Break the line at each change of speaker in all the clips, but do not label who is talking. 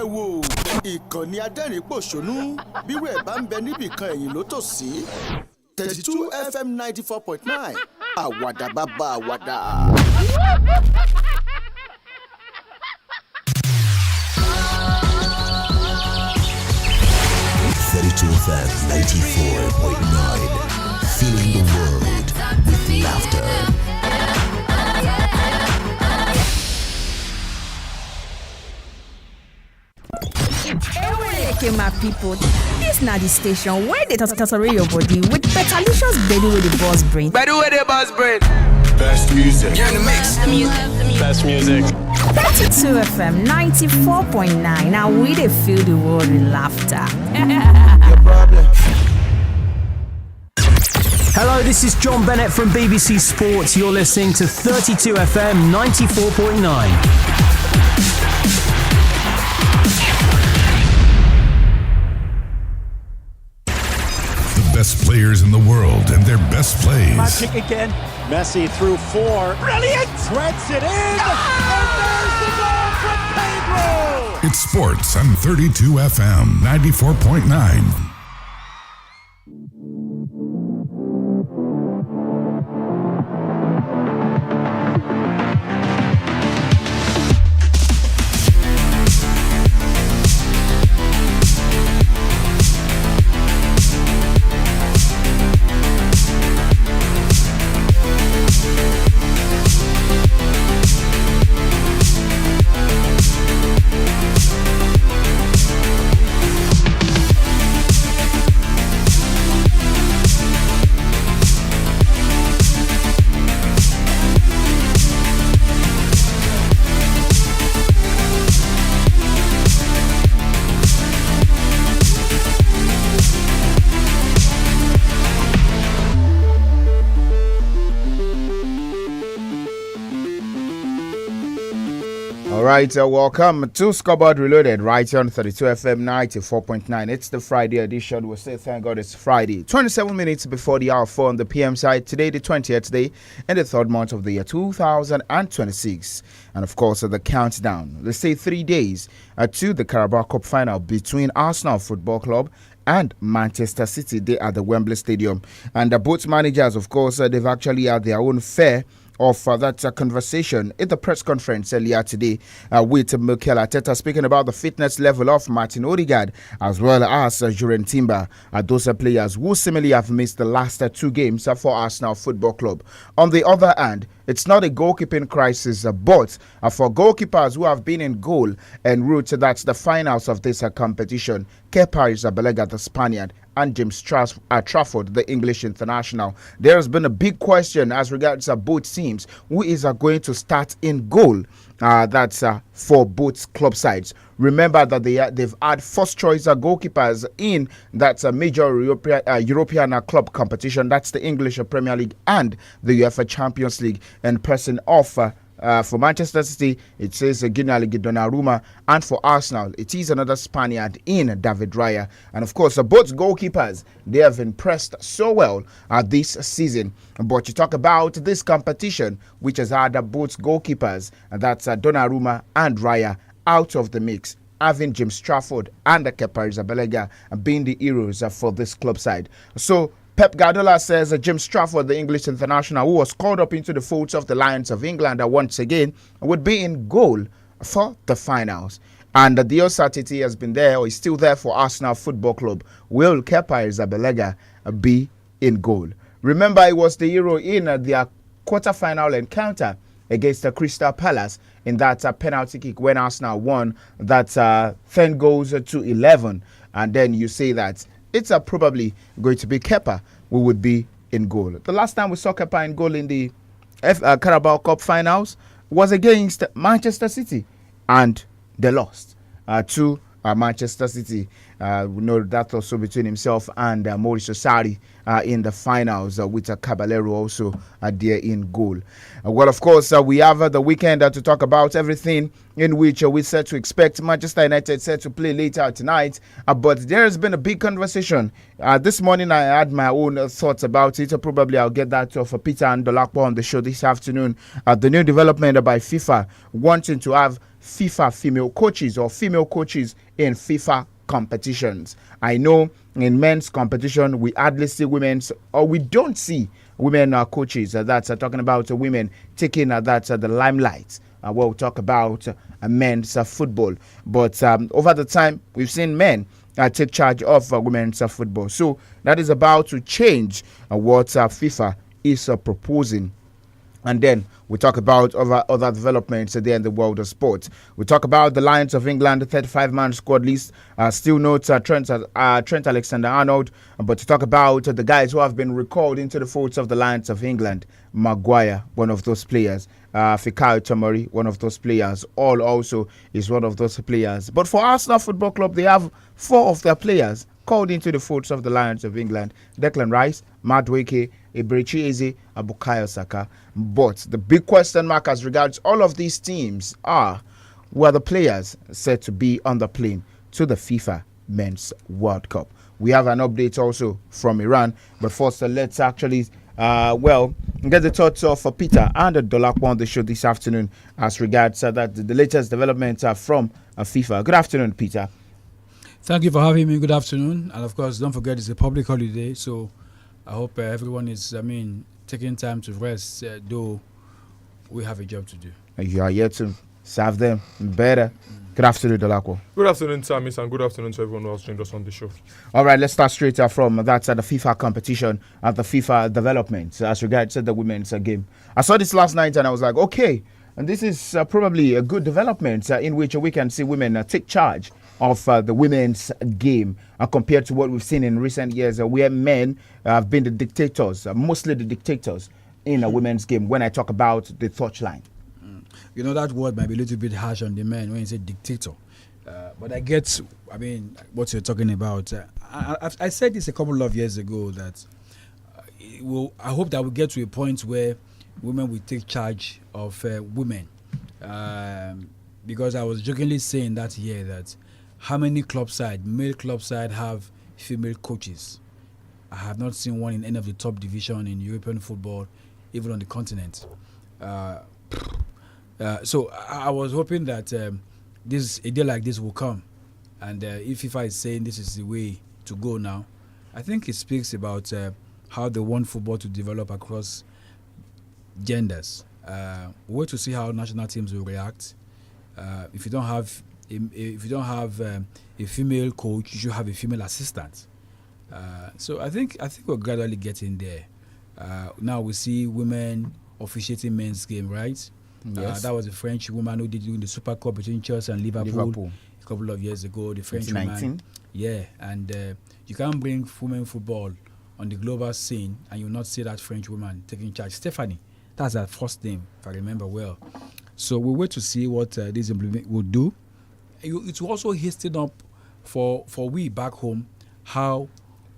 wò ìkànnì adẹ́rìn-pòṣónú bírò ẹ̀ bá ń bẹ níbìkan ẹ̀yìn ló tò sí 32 FM 94.9 àwàdà bàbá àwàdà.
FM 94.9, filling the world with laughter.
My people, this na the station where they totori your body with betalicious gbedu with the boss brain.
Gbedu with the boss brain.
Best music.
You're in the mix.
The music.
Best music.
32 FM 94.9. Now we dey fill the world with laughter.
Hello, this is John Bennett from BBC Sports. You're listening to 32 FM 94.9.
Best players in the world and their best plays.
Magic again. Messi through 4. Brilliant! Threads it in. And there's the goal from Pedro.
It's sports on 32 FM 94.9.
Right, welcome to Scoreboard Reloaded right here on 32 FM 94.9. It's the Friday edition. We'll say thank God it's Friday. 27 minutes before the hour 4 on the PM side. Today, the 20th day in the third month of the year 2026. And of course, the countdown. Let's say 3 days to the Carabao Cup final between Arsenal Football Club and Manchester City. They are the Wembley Stadium. And both managers, of course, they've actually had their own fare of that conversation in the press conference earlier today with Mikel Arteta speaking about the fitness level of Martin Odegaard as well as Jurgen Timber. Those are players who similarly have missed the last 2 games for Arsenal Football Club. On the other hand, it's not a goalkeeping crisis, but for goalkeepers who have been in goal en route to the finals of this competition, 𝐃𝐈𝐒, the Spaniard, and James Trafford, the English international. There has been a big question as regards both teams. Who is going to start in goal? That's for both club sides. Remember that they've had first choice goalkeepers in that major European club competition. That's the English Premier League and the UEFA Champions League. In person of for Manchester City, it says Ginali Donnarumma, and for Arsenal, it is another Spaniard in David Raya. And of course, both goalkeepers, they have impressed so well this season. But you talk about this competition, which has had both goalkeepers, that's Donnarumma and Raya, out of the mix, having James Trafford and 𝐃𝐈𝐒 being the heroes for this club side. So Pep Guardiola says James Trafford, the English international, who was called up into the folds of the Lions of England once again, would be in goal for the finals. And the uncertainty has been there, or is still there, for Arsenal Football Club. Will 𝐃𝐈𝐒 be in goal? Remember, it was the hero in their quarter-final encounter against the Crystal Palace in that penalty kick when Arsenal won that 10 goals to 11. And then you say that it's probably going to be 𝐃𝐈𝐒 who would be in goal. The last time we saw 𝐃𝐈𝐒 in goal in the Carabao Cup finals was against Manchester City, and they lost to Manchester City. We know that also between himself and Mauricio Sarri in the finals with Caballero also there in goal. Well, of course, we have the weekend to talk about everything in which we set to expect. Manchester United set to play later tonight, but there has been a big conversation. This morning I had my own thoughts about it. Probably I'll get that for Peter and DOLAPO on the show this afternoon. The new development by FIFA wanting to have FIFA female coaches or female coaches in FIFA competitions. I know in men's competition we hardly see women's, or we don't see women coaches that's talking about women taking the limelight. We'll talk about men's football, but over the time we've seen men take charge of women's football. So that is about to change what FIFA is proposing. And then we talk about other developments there in the world of sports. We talk about the Lions of England, the 35-man squad list. Still notes Trent Alexander-Arnold. But to talk about the guys who have been recalled into the folds of the Lions of England. Maguire, one of those players. Fikayo Tomori, one of those players. All also is one of those players. But for Arsenal Football Club, they have 4 of their players called into the folds of the Lions of England. Declan Rice, Madueke, Eberechi Eze, Bukayo Saka. But the big question mark as regards all of these teams are, were the players said to be on the plane to the FIFA Men's World Cup? We have an update also from Iran, but first let's actually get the thoughts of Peter and DOLAPO on the show this afternoon as regards that the latest developments are from FIFA. Good afternoon, Peter.
Thank you for having me. Good afternoon. And of course, don't forget it's a public holiday, so I hope everyone is, taking time to rest, though we have a job to do.
You are here to serve them better. Good afternoon, DOLAPO.
Good afternoon, SAMIES, and good afternoon to everyone who has joined us on the show.
All right, let's start straight from that the FIFA competition and the FIFA developments as regards to the women's game. I saw this last night and I was like, okay, and this is probably a good development in which we can see women take charge of the women's game compared to what we've seen in recent years where men have been the dictators, mostly the dictators in a women's game when I talk about the touchline.
You know, that word might be a little bit harsh on the men when you say dictator. But I get, what you're talking about. I said this a couple of years ago that I hope that we get to a point where women will take charge of women. Because I was jokingly saying that year that how many male club side have female coaches? I have not seen one in any of the top division in European football, even on the continent. So I was hoping that a day like this will come. And if FIFA is saying this is the way to go now, I think it speaks about how they want football to develop across genders. Wait to see how national teams will react. If you don't have a female coach, you should have a female assistant. So I think we're gradually getting there. Now we see women officiating men's game, right?
Yes.
That was a French woman who did the Super Cup between Chelsea and Liverpool a couple of years ago. The French woman, and you can't bring women football on the global scene and you'll not see that French woman taking charge. Stephanie, that's her first name, if I remember well. So we'll wait to see what this implement will do. It will also hasten up for we back home how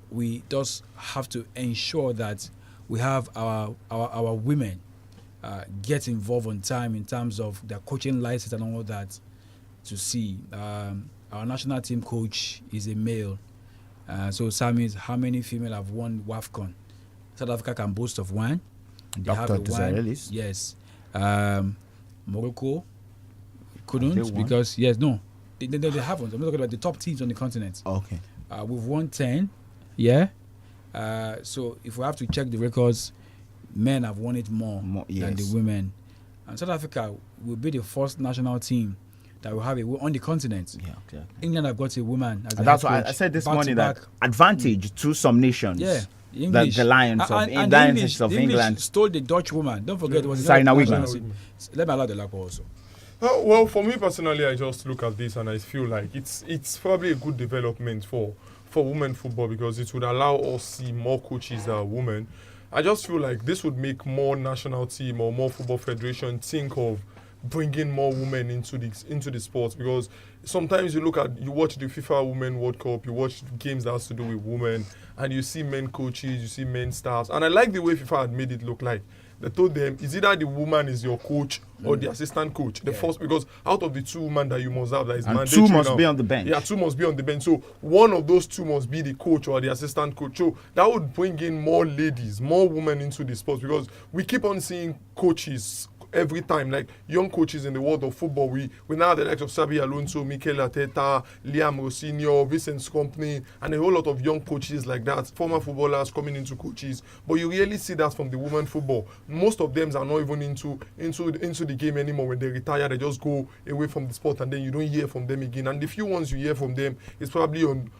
we just have to ensure that we have our women get involved on time in terms of their coaching license and all that. To see our national team coach is a male. So SAMIES, how many female have won WAFCON? South Africa can boast of one. They have a one. Yes. Morocco couldn't because they haven't. I'm not talking about the top teams on the continent.
Okay.
We've won 10. Yeah. So if we have to check the records, men have won it more than the women. And South Africa will be the first national team that will have on the continent. Yeah, exactly. England have got a woman.
That's why I said this morning that advantage to some nations.
Yeah.
The Lions of England
stole the Dutch woman. Don't forget it was
Sarina Wiggins.
Let me allow the DOLAPO also.
Well, for me personally, I just look at this and I feel like it's probably a good development for women football because it would allow us see more coaches that are women. I just feel like this would make more national team or more football federation think of bringing more women into the sports because sometimes you watch the FIFA Women World Cup, you watch games that has to do with women, and you see men coaches, you see men stars, and I like the way FIFA had made it look like. They told them, is either the woman is your coach or the assistant coach. The first, because out of the two women that you must have, that is mandatory.
Two must be on the bench.
Yeah, two must be on the bench. So one of those two must be the coach or the assistant coach. So that would bring in more ladies, more women into the sports because we keep on seeing coaches, every time. Like young coaches in the world of football, we now have the likes of Xabi Alonso, Mikel Arteta, Liam Rosinio, Vincent's company, and a whole lot of young coaches like that, former footballers coming into coaches. But you really see that from the women football. Most of them are not even into the game anymore. When they retire, they just go away from the sport, and then you don't hear from them again. And the few ones you hear from them is probably on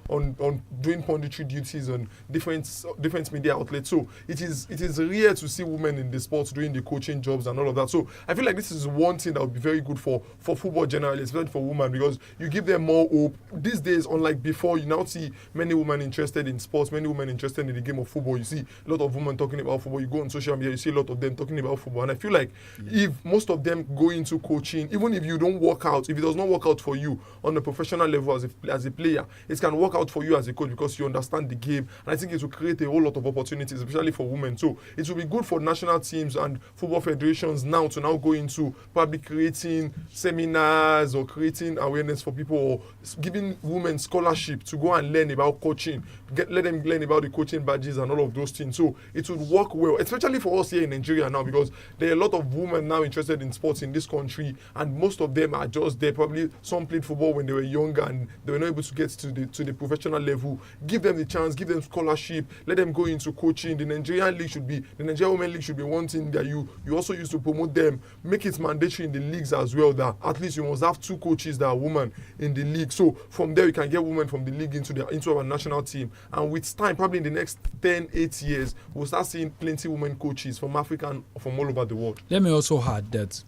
doing punditry duties on different media outlets. So it is rare to see women in the sports doing the coaching jobs and all of that. So I feel like this is one thing that would be very good for football generally, especially for women, because you give them more hope. These days, unlike before, you now see many women interested in sports, many women interested in the game of football. You see a lot of women talking about football. You go on social media, you see a lot of them talking about football. And I feel like if most of them go into coaching, even if you don't work out, if it does not work out for you on a professional level as a player, it can work out for you as a coach because you understand the game. And I think it will create a whole lot of opportunities, especially for women. So it will be good for national teams and football federations now to go into probably creating seminars or creating awareness for people, or giving women scholarship to go and learn about coaching, let them learn about the coaching badges and all of those things. So it would work well, especially for us here in Nigeria now, because there are a lot of women now interested in sports in this country, and most of them are just there. Probably some played football when they were younger and they were not able to get to the professional level. Give them the chance, give them scholarship, let them go into coaching. The Nigerian Women League should be one thing that you also use to promote them. Make it mandatory in the leagues as well, that at least you must have 2 coaches that are women in the league. So from there you can get women from the league into our national team, and with time, probably in the next 8 years, we'll start seeing plenty women coaches from Africa and from all over the world.
Let me also add that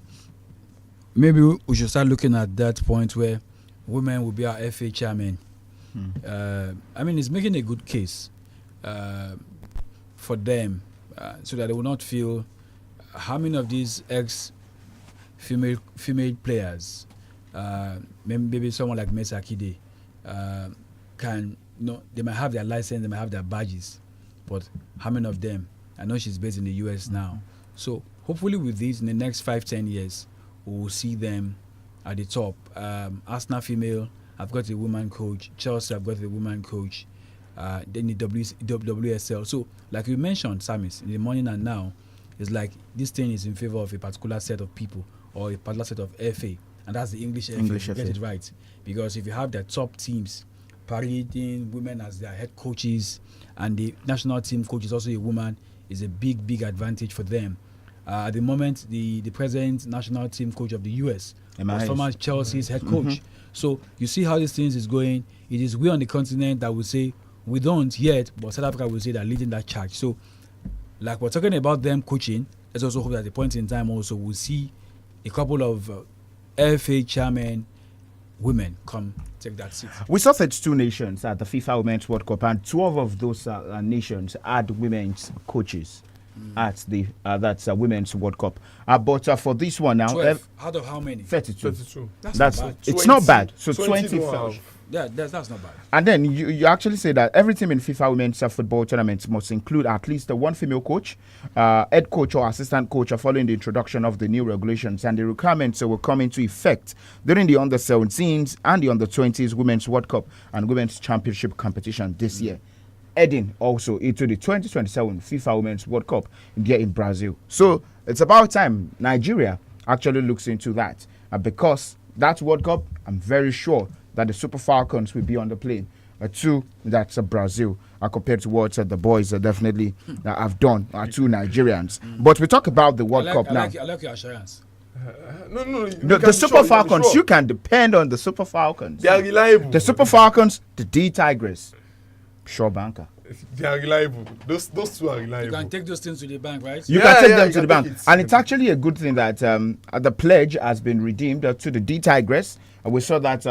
maybe we should start looking at that point where women will be our FA chairman. I mean, it's making a good case for them, so that they will not feel how many of these female players, maybe someone like Mesa Akide, can, they might have their license, they might have their badges, but how many of them? I know she's based in the US now. So hopefully with this, in the next 5-10 years, we will see them at the top. Arsenal female, I've got a woman coach. Chelsea, I've got a woman coach. Then the WSL. So like you mentioned, SAMIES, in the morning and now, it's like this thing is in favor of a particular set of people or a particular set of FA. And that's the English FA. Get it right. Because if you have the top teams parading women as their head coaches, and the national team coach is also a woman, is a big advantage for them. At the moment, the present national team coach of the US was former Chelsea's head coach. So you see how these things is going. It is we on the continent that will say we don't yet, but South Africa will say they're leading that charge. So like we're talking about them coaching, let's also hope that at the point in time also we'll see a couple of FA chairmen women come take that seat.
We saw 32 nations at the FIFA Women's World Cup, and 12 of those nations had women's coaches at the Women's World Cup. But for this one now,
12 out of how many?
32.
That's not bad.
It's not bad. So 20 fell.
Yeah, that's not bad.
And then you actually say that every team in FIFA Women's Football tournaments must include at least one female coach, head coach or assistant coach following the introduction of the new regulations, and the requirements will come into effect during the Under-17s and the Under-20s Women's World Cup and Women's Championship competition this year, heading also into the 2027 FIFA Women's World Cup here in Brazil. So it's about time Nigeria actually looks into that, because that World Cup, I'm very sure that the Super Falcons will be on the plane to Brazil, compared to what the boys definitely have done to Nigerians. But we talk about the World Cup now.
I like your assurance.
The Super Falcons, you can depend on the Super Falcons.
They are reliable.
The Super Falcons, the D Tigers, sure banker.
They are reliable. Those two are reliable.
You can take those things to the bank, right?
You can take them to the bank. And it's actually a good thing that the pledge has been redeemed to the D Tigers. We saw that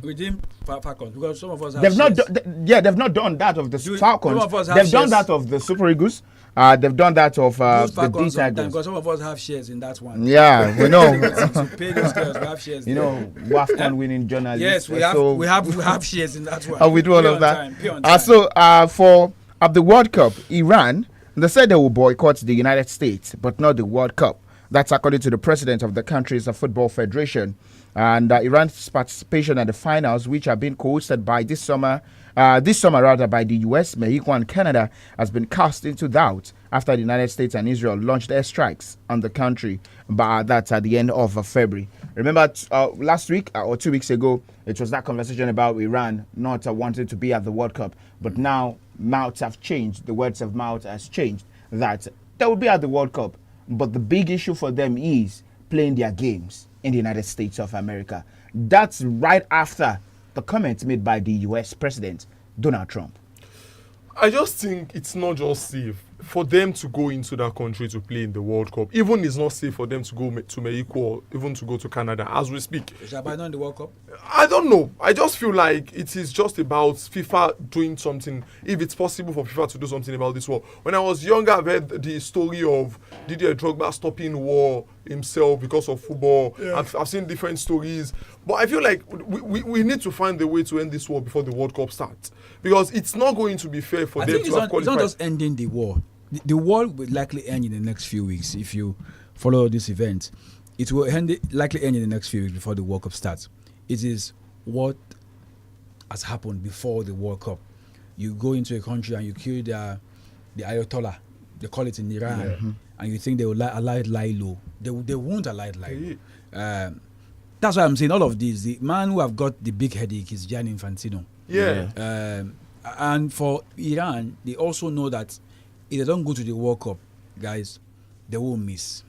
redeem Falcons, because some of us have
they've not done that of the Falcons. They've done that of the Super Eagles. They've done that of the D Tigers.
Because some of us have shares in that one.
Yeah, we know.
To pay those girls, we have shares.
WAFCON winning journalists.
Yes, we have shares in that one.
We do all of that. So for the World Cup, Iran, they said they will boycott the United States, but not the World Cup. That's according to the president of the country's football federation. And Iran's participation at the finals, which have been hosted by this summer by the US, Mexico, and Canada, has been cast into doubt after the United States and Israel launched airstrikes on the country. But that's at the end of February. Remember, last week or 2 weeks ago, it was that conversation about Iran not wanting to be at the World Cup. But now mouths have changed. The words of mouth has changed that they will be at the World Cup. But the big issue for them is playing their games in the United States of America. That's right after the comments made by the US President Donald Trump.
I just think it's not just safe for them to go into that country to play in the World Cup. Even it's not safe for them to go to Mexico or even to go to Canada as we speak.
Is that in the World Cup?
I don't know. I just feel like it is just about FIFA doing something, if it's possible for FIFA to do something about this war. When I was younger, I've heard the story of Didier Drogba stopping war himself because of football. Yeah. I've seen different stories. But I feel like we need to find a way to end this war before the World Cup starts. Because it's not going to be fair for them to have qualified.
It's not just ending the war. The war will likely end in the next few weeks if you follow this event. It will likely end in the next few weeks before the World Cup starts. It is what has happened before the World Cup. You go into a country and you kill the Ayatollah, they call it in Iran, and you think they will lie low. They won't lie low. That's why I'm saying all of this. The man who have got the big headache is Gianni Infantino. And for Iran, they also know that if they don't go to the World Cup, guys, they will miss.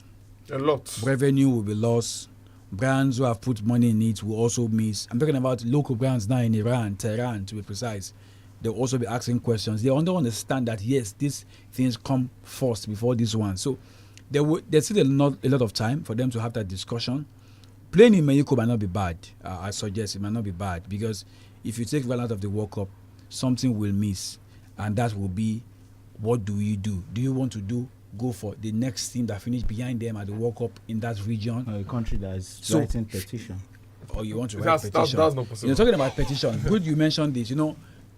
A lot.
Revenue will be lost. Brands who have put money in it will also miss. I'm talking about local brands now in Iran, Tehran to be precise. They'll also be asking questions. They don't understand that, yes, these things come first before this one. So there's still a lot of time for them to have that discussion. Playing in Mexico might not be bad. I suggest it might not be bad because if you take Iran out of the World Cup, something will miss. And that will be, what do you do? Do you want to go for the next team that finished behind them at the World Cup in that region?
A country that is writing petition.
Or you want to write petition?
That's not possible.
You're talking about petition. Good you mentioned this.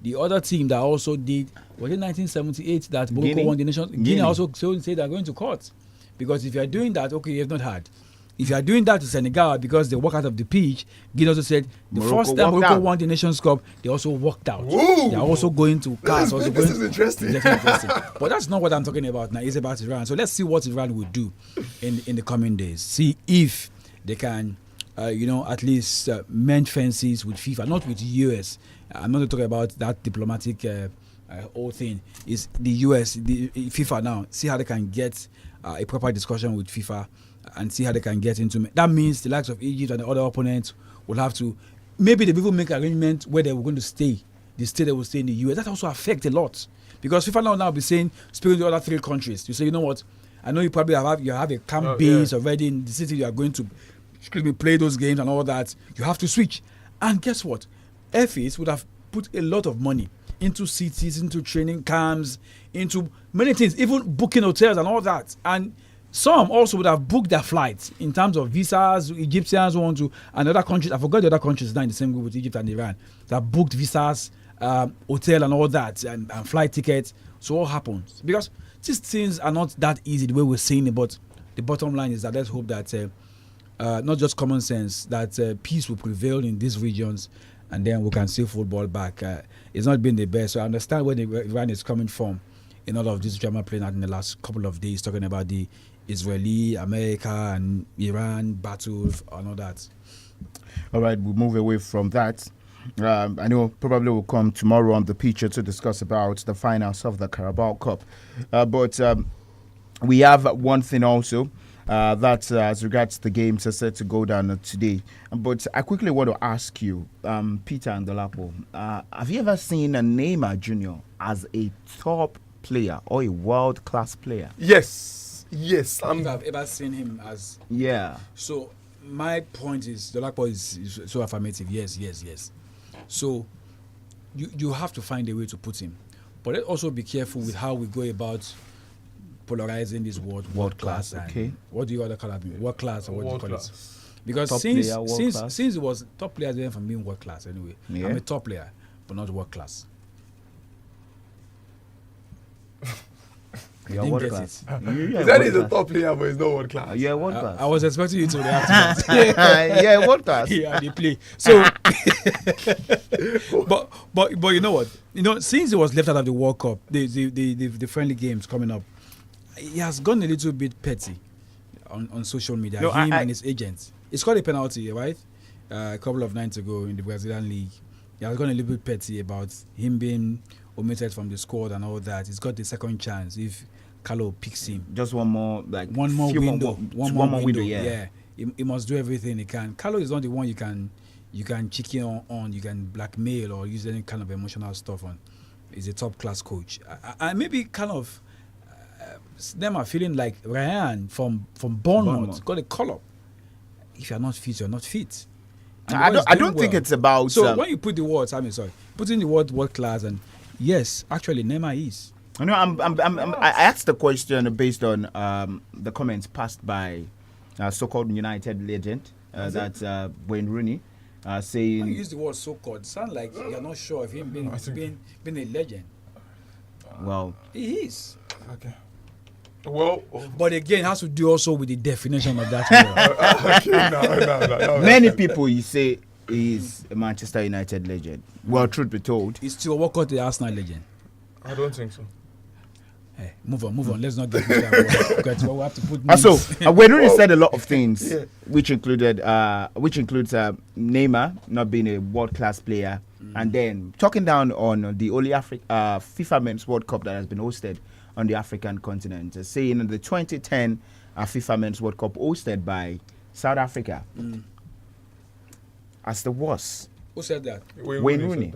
The other team that also did, was it 1978 that Morocco won the nation? Guinea also said they're going to court. Because if you're doing that, okay, you have not had. If you are doing that to Senegal because they walk out of the pitch, Guinea also said the first time Morocco won the Nations Cup, they also walked out.
Ooh.
They are also going to cars.
This is interesting.
But that's not what I'm talking about now. It's about Iran. So let's see what Iran will do in the coming days. See if they can, at least mend fences with FIFA, not with the US. I'm not talking about that diplomatic whole thing. It's the US, the FIFA now. See how they can get a proper discussion with FIFA and see how they can get into it. That means the likes of Egypt and the other opponents will have to, maybe they will make arrangements where they were going to stay. The state they will stay in the US. That also affects a lot. Because FIFA now be saying, speaking to the other 3 countries, you say, you know what, I know you probably have a camp base already in the city you are going to play those games and all that. You have to switch. And guess what? FAs would have put a lot of money into cities, into training camps, into many things, even booking hotels and all that. And some also would have booked their flights in terms of visas. Egyptians want to, and other countries, I forgot the other countries now in the same group with Egypt and Iran, that booked visas, hotel and all that, and flight tickets. So what happens? Because these things are not that easy the way we're saying it, but the bottom line is that let's hope that not just common sense, that peace will prevail in these regions, and then we can see football back. It's not been the best, so I understand where Iran is coming from in all of this drama playing out in the last couple of days, talking about the Israeli, America, and Iran battles and all that.
All right, we'll move away from that. I know probably we'll come tomorrow on the picture to discuss about the finals of the Carabao Cup. But we have one thing also that as regards the games are set to go down today. But I quickly want to ask you, Peter and DOLAPO, have you ever seen a Neymar Jr. as a top player or a world-class player?
Yes.
I've ever seen him as...
Yeah.
So my point is, DOLAPO is so affirmative. Yes. So you have to find a way to put him. But let's also be careful with how we go about polarizing this word world class.
Okay.
What do you other call it? World class or what do you call it? Because
top
since it was top players went from being world class anyway.
Yeah.
I'm a top player, but not world class.
You're
Didn't
world
get
class.
it.
He said he's a top player, but he's not world class.
You're world class.
I was expecting you to react to that.
Yeah, world class.
Yeah, they play. So, but you know what? Since he was left out of the World Cup, the friendly games coming up, he has gone a little bit petty on social media.
No,
Him and his agents. It's called a penalty, right? A couple of nights ago in the Brazilian league, he has gone a little bit petty about him being omitted from the squad and all that. He's got the second chance if Carlo picks him.
Just one more
window. One more window.
Yeah.
He must do everything he can. Carlo is not the one you can chicken on, you can blackmail or use any kind of emotional stuff on. He's a top class coach. I maybe kind of them are feeling like Ryan from Bournemouth got a call up. If you're not fit, you're not fit.
I don't think it's about.
So when you put the word, putting the word world class, and yes, actually Neymar is.
I asked the question based on the comments passed by so-called United legend that Wayne Rooney saying.
When you use the word so-called, sound like you're not sure of him being a legend.
Well,
he is.
Okay. Well,
but again, it has to do also with the definition of that word.
No.
Many people you say is a Manchester United legend. Well, truth be told,
is Theo Walcott the Arsenal legend?
I don't think so.
Hey, move on. Let's not get into that word. Because we'll have to put
so Wayne Rooney said a lot of things, which includes Neymar not being a world-class player, and then talking down on the only FIFA Men's World Cup that has been hosted on the African continent, saying the 2010 FIFA Men's World Cup hosted by South Africa as the worst.
Who said that?
Wayne Rooney.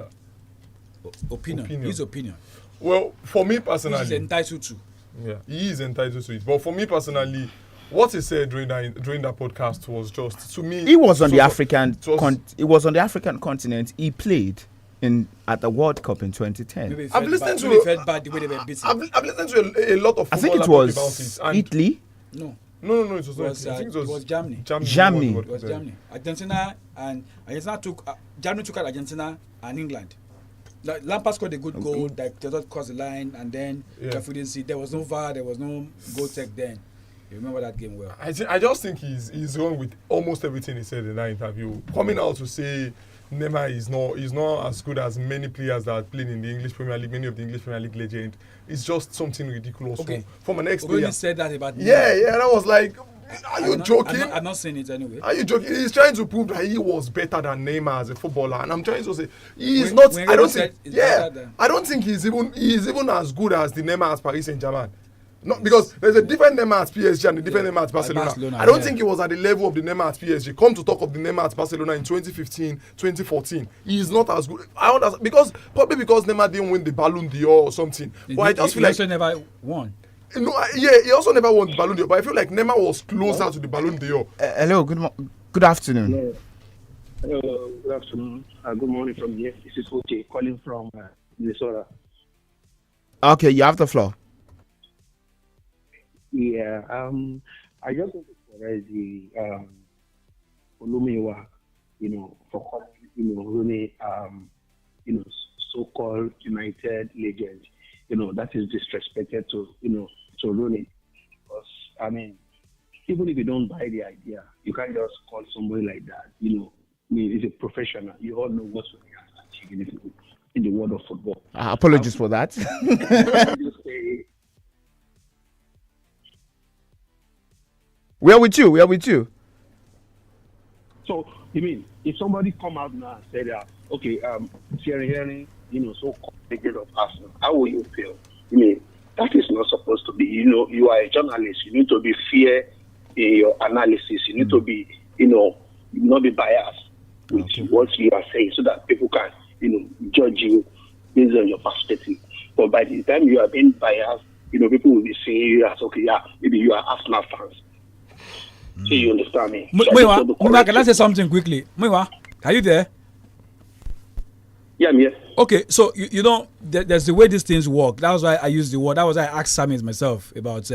Opinion. His opinion.
Well, for me personally,
he's entitled to.
Yeah, he is entitled to it. But for me personally, what he said during that podcast was just, to me,
he was on the African continent. He played at the World Cup in 2010.
I've listened to a lot of.
I think it was Italy.
No, it was not. I think it was
Germany.
Germany.
It was Germany. Argentina took Germany took out Argentina and England. Like Lampard scored a good goal that did not cross the line, and then if we didn't see, there was no VAR, there was no goal tech then. You remember that game well.
I just think he's wrong with almost everything he said in that interview. Coming out to say Neymar is not as good as many players that are playing in the English Premier League, many of the English Premier League legends. It's just something ridiculous.
Okay.
From an ex-player.
When said that about Neymar.
Yeah, that was like, are you joking?
I'm not saying it anyway.
Are you joking? He's trying to prove that he was better than Neymar as a footballer, and I'm trying to say he's not. I don't think he's even as good as the Neymar at Paris Saint-Germain. Not because there's a different Neymar at PSG and a different Neymar at Barcelona. I don't think he was at the level of the Neymar at PSG. Come to talk of the Neymar at Barcelona in 2015, 2014. He is not as good. I understand because Neymar didn't win the Ballon d'Or or something. But I just feel like
he also never won.
No, he also never won the Ballon d'Or. But I feel like Neymar was closer to the Ballon d'Or.
Hello, good afternoon.
Hello, good afternoon. Good morning from here. This is okay calling from Minnesota.
Okay, you have the floor.
Yeah, I just want to correct the Olumiwa, for calling, Rooney, so-called United legend. That is disrespected to Rooney. Because, I mean, even if you don't buy the idea, you can't just call somebody like that. He's a professional. You all know what's Rooney has achieved in the world of football.
Apologies for that. We are with you.
So, if somebody come out now and say that, okay, Thierry, so-called legend of Arsenal, how will you feel? That is not supposed to be. You are a journalist. You need to be fair in your analysis. You need to be, not be biased with what you are saying so that people can, judge you based on your perspective. But by the time you are being biased, people will be saying you as, okay, yeah, maybe you are Arsenal fans. So you understand me?
Muiwa, can I say something quickly? Muiwa, are you there?
Yeah, I'm here.
Okay, so there's the way these things work. That was why I used the word. That was why I asked SAMIES myself about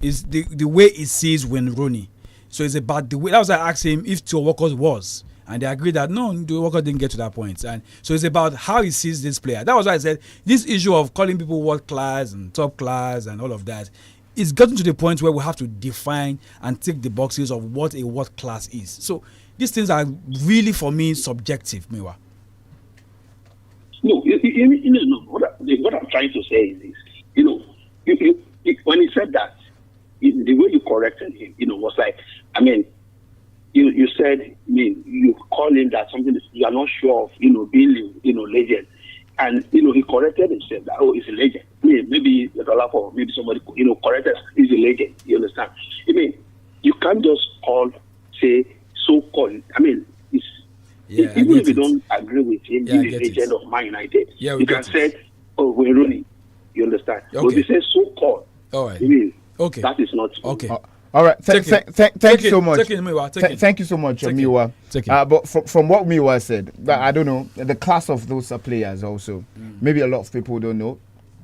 is the way he sees Wayne Rooney. So it's about the way. That was why I asked him if Theo Walcott was, and they agreed that no, the Walker didn't get to that point. And so it's about how he sees this player. That was why I said this issue of calling people world class and top class and all of that is getting to the point where we have to define and tick the boxes of what a world class is. So these things are really, for me, subjective, Miwa.
No, no. What I'm trying to say is this. When he said that, the way you corrected him, was like, I mean, you said, you call him that something you are not sure of, being, legend. And, he corrected himself that, he's a legend. Maybe the DOLAPO, maybe somebody, corrected, he's a legend. You understand? You can't just say, so-called. Even if you don't agree with him, he's a legend of Man United.
Yeah,
you can say, we're running. You understand?
Okay.
But if you say so-called,
all right.
Okay. That is not true.
Okay. All right. Thank you so much. Thank you so much, Miwa. But from what Miwa said, I don't know, the class of those players also, maybe a lot of people don't know.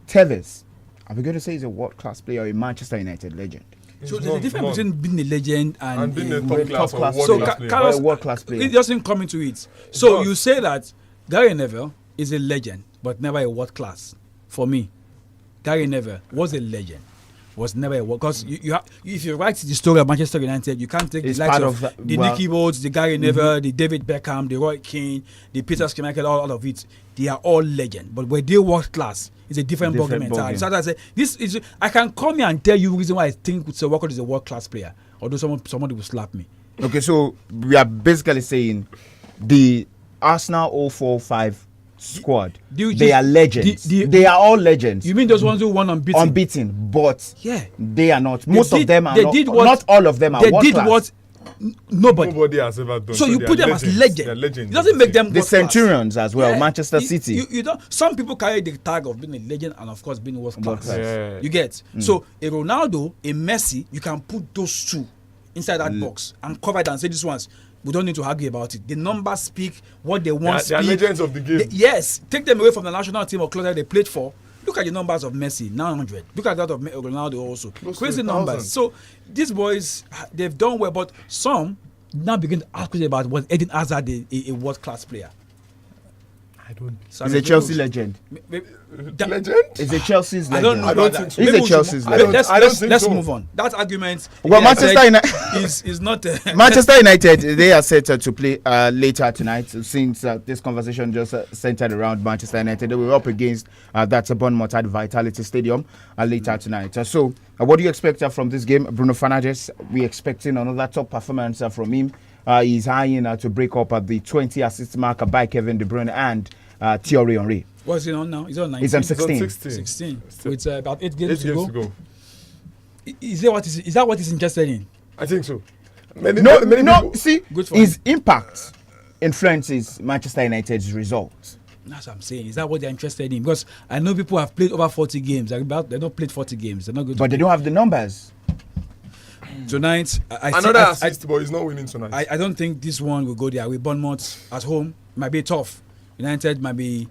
Tevez, are we going to say he's a world-class player or a Manchester United legend?
So there's a difference between being a legend and
being a top class
Carlos,
world-class player.
It doesn't come into it. So you say that Gary Neville is a legend, but never a world class. For me, Gary Neville was a legend, was never a world. Because if you write the story of Manchester United, you can't take the likes of the Nicky Rhodes, the Gary Neville, the David Beckham, the Roy Keane, the Peter Schmeichel, all of it. They are all legend, but where they world class, it's a different ballgame entirely. So I say this is. I can come here and tell you the reason why I think Sir Walker is a world class player. Although somebody will slap me.
Okay, so we are basically saying the Arsenal 045 squad. They are legends. They are all legends.
You mean those ones who won unbeaten?
Unbeaten, but they are not. Most of them are not. Not all of them are world class. They did what
nobody
has ever done.
So you put them as legends. It doesn't make them
the Centurions as well. Manchester City.
You don't. Some people carry the tag of being a legend and of course being world class. Yeah. You get. So a Ronaldo, a Messi, you can put those two inside that box and cover it and say these ones. We don't need to argue about it. The numbers speak what they want.
They are legends of the game.
Yes, take them away from the national team or club that they played for. Look at the numbers of Messi, 900. Look at that of Ronaldo also. Crazy numbers. So these boys, they've done well, but some now begin to ask about was Eden Hazard a world-class player.
I don't.
He's a Chelsea legend.
Legend?
Is a Chelsea's legend?
I don't know.
I don't think so.
He's a Chelsea's legend.
Let's move on. That argument.
Well, Manchester United
is not.
Manchester United. They are set to play later tonight. Since this conversation just centered around Manchester United, they were up against that's Bournemouth at Vitality Stadium later tonight. So, what do you expect from this game, Bruno Fernandes? We're expecting another top performance from him. He's eyeing to break up at the 20 assist mark by Kevin De Bruyne and Thierry Henry.
What's he on now? He's on 19.
He's on 16.
16. With about 8 games to go. Is that what he's interested in?
I think so.
No. See, his impact influences Manchester United's results.
That's what I'm saying. Is that what they're interested in? Because I know people have played over 40 games. They've not played 40 games. They're not good.
But they don't have the numbers.
Tonight,
another assist, but he's not winning tonight.
I don't think this one will go there. With Bournemouth at home, might be tough. United might be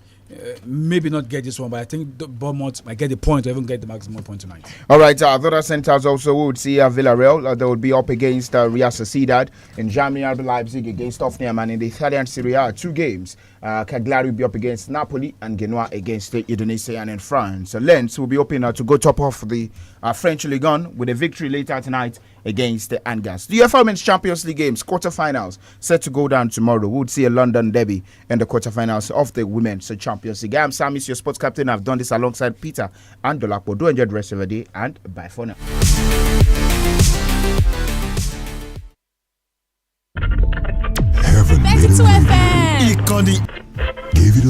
maybe not get this one, but I think Bournemouth might get the point or even get the maximum point tonight. All
right, the other centers also would see Villarreal. They would be up against Real Sociedad. In Germany, RB Leipzig against Hoffenheim, and in the Italian Serie A, 2 games. Cagliari will be up against Napoli and Genoa against Udinese. And in France, Lens will be open to go top off the French Ligue 1 with a victory later tonight against Angers. The UEFA Women's Champions League games, quarterfinals, set to go down tomorrow. We would see a London derby in the quarterfinals of the Women's Champions League. I'm SAMIES, your sports captain. I've done this alongside Peter and DOLAPO. Do enjoy the rest of the day and bye for now.
Heaven made a way.
Ìkànnì
Gave it a